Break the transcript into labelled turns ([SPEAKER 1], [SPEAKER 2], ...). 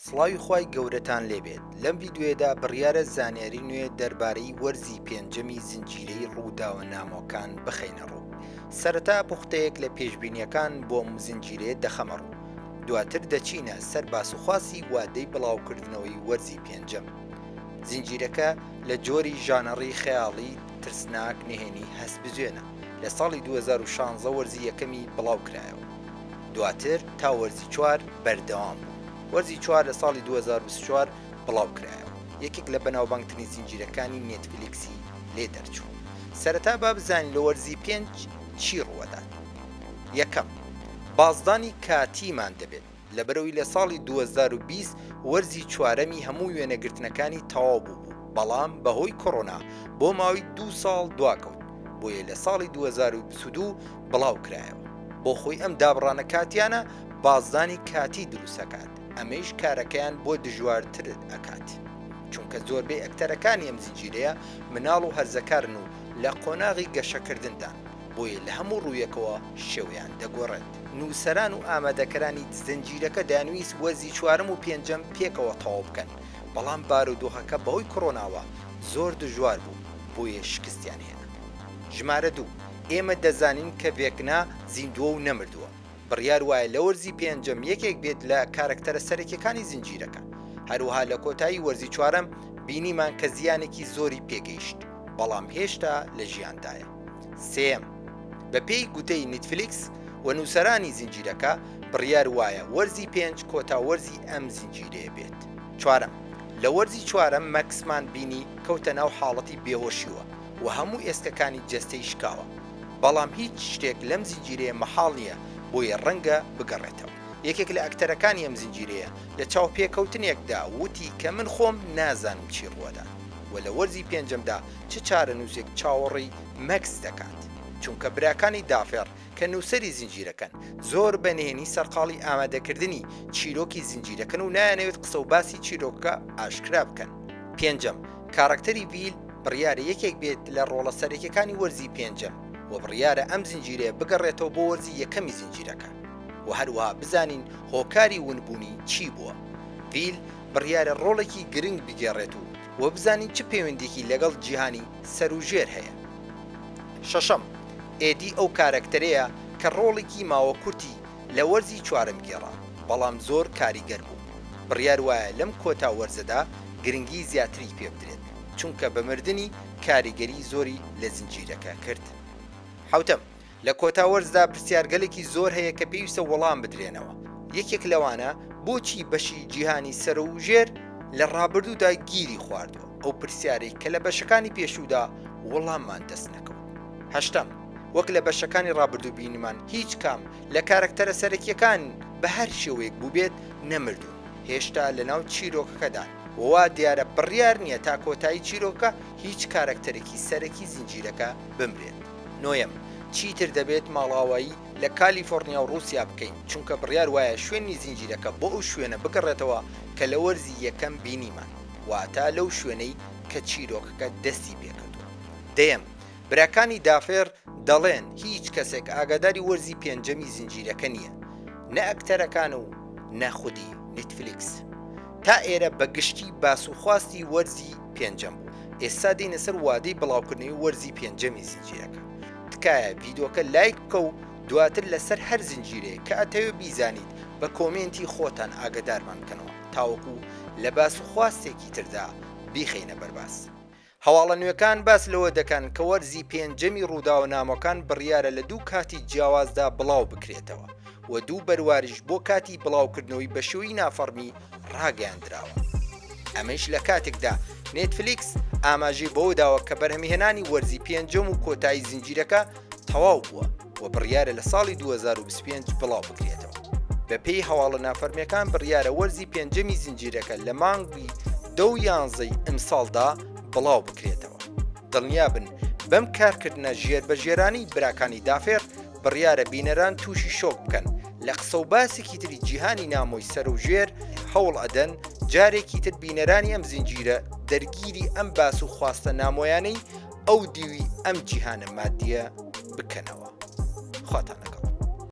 [SPEAKER 1] سڵاوی خوای گەورەتان لێبێت لەم ڤیددیوێدا بڕیارە زانیاری نوێ دەربارەی وەرزی پێنجەمی زنجیرەی ڕووداوە نامۆکان بخەینە ڕوو. سەرەتا پوختەیەک لە پێشبینیەکان بۆم زنجیرەیە دەخەمە ڕوو، دواتر دەچینە سەر باسوخواسی وادەی بڵاوکردنەوەی وەرزی پێنجەم. زنجیرەکە لە جۆری ژانەڕی خەیاڵی ترسناک نهێنی هەست بزوێنە لە ساڵی 2016 وەرزی یەکەمی بڵاو کرایەوە، دواتر تا وەرزی 4 بەردەوام بوو. وەرزی 4 لە ساڵی 2024 بڵاو کرایەوە، یەکێک لە بەناوبانگترین زنجیرەکانی نێتفلیکسی لێ دەرچوو. سەرەتا با بزانین لە وەرزی 5 چی ڕوەدات. یەکەم، بازدانی کاتیمان دەبێت لەبەرەوەی لە ساڵی 2020 وەرزی چوارەمی هەموو وێنەگرتنەکانی تەواو بوو، بەڵام بەهۆی کۆڕۆنا بۆ ماوەی 2 ساڵ دواکەوت، بۆیە لە ساڵی 2022 بڵاو کرایەوە. بۆ خۆی ئەم دابڕانە کاتیانە بازدانی کاتی دروستەکات، ئەمەش کارەکەیان بۆ دژوارتر ئەکات، چونکە زۆربەی ئەکتەرەکانی ئەم زنجیرەیە مناڵ و هەرزەکارن و لە قۆناغی گەشەکردندان، بۆیە لە هەموو ڕوویەکەوە شێویان دەگۆڕێت. نووسەران و ئامادەکەرانی زنجیرەکە دانویست وەرزی چوارەم و پێنجەم پێکەوە تەواو بکەن، بەڵام بارودۆخەکە بەهۆی کۆڕۆناوە زۆر دژوار بوو، بۆیە شکستیان هێنا. ژمارە 2، ئێمە دەزانین کە ڤێکنا زیندووە و نەمردووە. بڕیار وایە لە وەرزی پێنجەم یەکێک بێت لە کارکتەرە سەرەکیەکانی زنجیرەکە. هەروەها لە کۆتایی وەرزی چوارەم بینیمان کە زیانێکی زۆری پێگەیشت، بەڵام هێشتا لە ژیاندایە. سێم، بەپێی گوتەی نێتفلیکس و نووسەرانی زنجیرەکە بڕیار وایە وەرزی 5 کۆتا وەرزی ئەم زنجیرەیە بێت. چوارەم، لە وەرزی چوارەم مەکسمان بینی کەوتە ناو حاڵەتی بێهۆشیوە و هەموو ئێسکەکانی جەستەی شکاوە، بەڵام هیچ شتێک لەم زنجیرەیە مەحاڵ نییە بۆیە ڕەنگە بگەڕێتەوە. یەکێک لە ئەکتەرەکانی ئەم زنجیرەیە لە چاوپێکەوتنێکدا وتی کە من خۆم نازانم چی ڕوەدا، و لە وەرزی پێنجەمدا چ چارە نووسێک چاوەڕی مەکس دەکات، چونکە براکانی دافێر کە نووسەری زنجیرەکەن زۆر بەنهێنی سەرقاڵی ئامادەکردنی چیرۆکی زنجیرەکەن و نایەنەوێت قسە و باسی چیرۆکەکە ئاشکرا بکەن. پێنجەم، کارکتەری ڤیل بڕیارە یەکێک بێت لە ڕۆڵە سەرەکیەکانی وەرزی پێنجەم و بڕیارە ئەم زنجیرەیە بگەڕێتەوە بۆ وەرزی یەکەمی زنجیرەکە و هەروەها بزانین هۆکاری ونبوونی چی بووە. ڤیل بڕیارە ڕۆڵێکی گرنگ بگێڕێت و بزانین چ پەیوەندێکی لەگەڵ جیهانی سەروژێر هەیە. شەشەم، ئێدی ئەو کارکتەرەیە کە ڕۆڵێکی ماوە کورتی لە وەرزی چوارەم گێڕا، بەڵام زۆر کاریگەر بوو. بڕیار وایە لەم کۆتا وەرزەدا گرنگی زیاتری پێ بدرێت، چونکە بەمردنی کاریگەری زۆری لە زنجیرەکە کرد. حوتەم، لە کۆتا وەرزدا پرسیارگەلێکی زۆر هەیە کە پێویستە وەڵام بدرێنەوە. یەکێک لەوانە بۆچی بەشی جیهانی سەرۆژێر لە ڕابردوودا گیری خواردووە، ئەو پرسیارەی کە لە بەشەکانی پێشوودا وەڵاممان دەست نەکەوت. هەشتەم، وەک لە بەشەکانی ڕابردوو بینیمان هیچ کام لە کارکتەرە سەرەکیەکان بە هەر شێوەیەک بووبێت نەمردوون، هێشتا لە ناو چیرۆکەکەدان، ووا دیارە بڕیار نییە تا کۆتایی چیرۆکە هیچ کارکتەرێکی سەرەکی زنجیرەکە بمرێت. نۆیەم، چیتر دەبێت ماڵاوایی لە کالیفۆرنیا و رووسیا بکەین، چونکە بڕیار وایە شوێنی زنجیرەکە بۆ ئەو شوێنە بگەڕێتەوە کە لە وەرزی یەکەم بینیمان، واتە لەو شوێنەی کە چیرۆکەکە دەستی پێکردووە. دەیەم، براکانی دافێر دەڵێن هیچ کەسێک ئاگاداری وەرزی پێنجەمی زنجیرەکە نییە، نە ئەکتەرەکان و نەخودی نێتفلیکس. تا ئێرە بەگشتی باسوخواستی وەرزی پێنجەم بوو، ئێستا دێنە سەر وادەی بڵاوکردنەوەی وەرزی پێنجەمی زنجیرەکە. تکایە ڤیدۆکە لایک بکە و دواتر لەسەر هەر زنجیرەیە کە ئەتەوێت بیزانیت بە کۆمێنتی خۆتان ئاگدارمان بکەنەوە، تاوەکو لە باسوخواستێکی تردا بیخەینە بەرباس. هەواڵە نوێەکان باس لەوە دەکەن کە وەرزی پێنجەمی ڕووداوە نامەکان بڕیارە لە 2 کاتی جیاوازدا بڵاو بکرێتەوە و 2 بەرواریش بۆ کاتی بڵاوکردنەوەی بە شێوەی نافەرمی ڕاگەیاندراوە. ئەمەش لە کاتێکدا نێتفلیکس ئاماژەی بەوە داوە کە بەرهەمهێنانی وەرزی پێنجەم و کۆتایی زنجیرەکە تەواو بووە و بڕیارە لە ساڵی 2025 بڵاو بکرێتەوە. بەپێی هەواڵە نافەرمیەکان بڕیارە وەرزی پێنجەمی زنجیرەکە لە مانگی 10 یانزەی ئەمساڵدا بڵاو بکرێتەوە. دڵنیابن بەم کارکردنە ژێربەژێرانی براکانی دافێر بڕیارە بینەران تووشی شۆک بکەن، لە قسە و باسێکی تری جیهانی نامۆی سەرۆژێر هەوڵ ئەدەن جارێکی تر بینەرانی ئەم زنجیرە دەرگیری ئەم باس و خواستە نامۆیانەی ئەو دیوی ئەم جیهانە مادیە بکەنەوە. خواتان لەگەڵ.